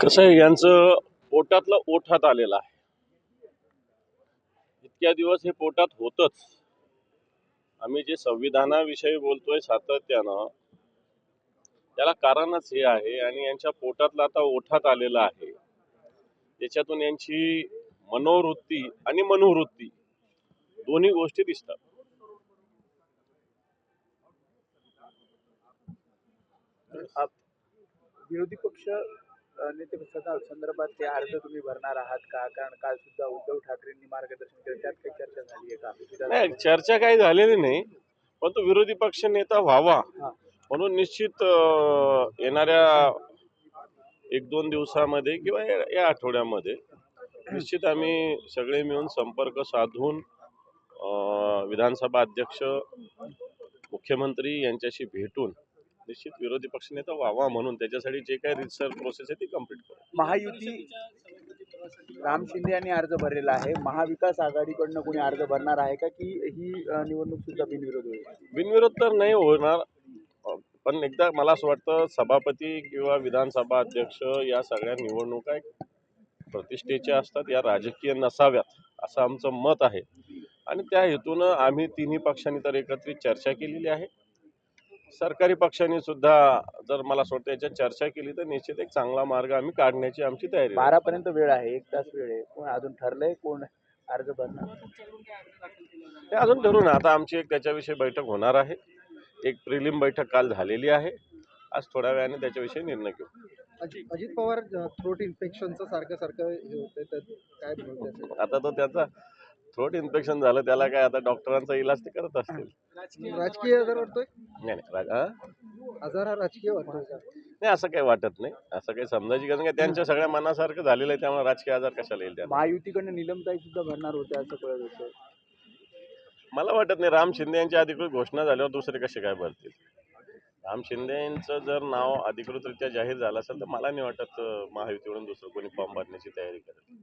कसं आहे, यांचं पोटातलं ओठात आलेलं आहे. इतक्या दिवस हे पोटात होतच. आम्ही जे संविधानाविषयी बोलतोय सातत्यानं, त्याला कारणच हे आहे. आणि यांच्या पोटातलं आता ओठात आलेलं आहे. त्याच्यातून यांची मनोवृत्ती आणि मनोवृत्ती दोन्ही गोष्टी दिसतात. विरोधी पक्ष नेते संदर्भात ते अर्ज तुम्ही भरणार आहात का? कारण काल सुद्धा उद्धव ठाकरेंनी मार्गदर्शन केलं, त्यात काही चर्चा झाली आहे का? नाही, चर्चा काही झालेली नाही, पण तो विरोधी पक्ष नेता व्हावा म्हणून निश्चित येणाऱ्या 1-2 दिवसामध्ये किंवा या आठवड्यामध्ये निश्चित आम्ही सगळे मिळून संपर्क साधून विधानसभा अध्यक्ष, मुख्यमंत्री यांच्याशी भेटून निश्चित विरोधी पक्षनेता व्हावा म्हणून त्याच्यासाठी जे काही रिसर्च प्रोसेस आहे ती कंप्लीट करू. महायुती राम शिंदे यांनी अर्ज भरलेला आहे. महाविकास आघाडीकडनं कोणी अर्ज भरणार आहे का, की ही निवडणूक सुद्धा बिनविरोध होईल? बिनविरोध तर नाही होणार, पण एकदा मला असं वाटतं सभापती किंवा विधानसभा अध्यक्ष या सगळ्या निवडणुका प्रतिष्ठेच्या असतात, या राजकीय नसाव्यात असं आमचं मत आहे. आणि त्या हेतूनं आम्ही तिन्ही पक्षांनी तर एकत्रित चर्चा केलेली आहे. सरकारी पक्षांनी सुद्धा जर मला असं वाटतं याच्यात चर्चा केली तर निश्चित एक चांगला मार्ग आम्ही काढण्याची आमची तयारी. 12 पर्यंत वेळ आहे, 1 तास वेळ आहे. कोण अजून ठरलंय कोण अर्ज भरणार ते अजून ठरू ना. आता आमची एक त्याच्याविषयी बैठक होणार आहे. एक प्रिलिम बैठक काल झालेली आहे. आज थोड्या वेळाने त्याच्याविषयी निर्णय घेऊ. अजित पवार थ्रोट इन्फेक्शनचं सारखं हे होतंय, तर काय बोलतोय? आता तो त्याचा थ्रोट इन्फेक्शन झालं, त्याला काय आता डॉक्टरांचा इलाज ते करत असतील. राजकीय आजार वाटतोय? नाही आजार हा राजकीय वाटतोय? नाही, असं काही वाटत नाही. असं काही समजायची गरज नाही. त्यांच्या सगळ्या मनासारखं झालेलं आहे, त्यामुळे राजकीय आजार कशाला येईल. त्याला महायुतीकडनं निलमताई सुद्धा भरणार होत्या असं कळत होतं. मला वाटत नाही. राम शिंदे यांची अधिकृत घोषणा झाल्यावर दुसरे कसे काय भरतील. राम शिंदेचं जर नाव अधिकृतरित्या जाहीर झालं असेल तर मला नाही वाटत महायुतीकडून दुसरं कोणी फॉर्म भरण्याची तयारी करेल.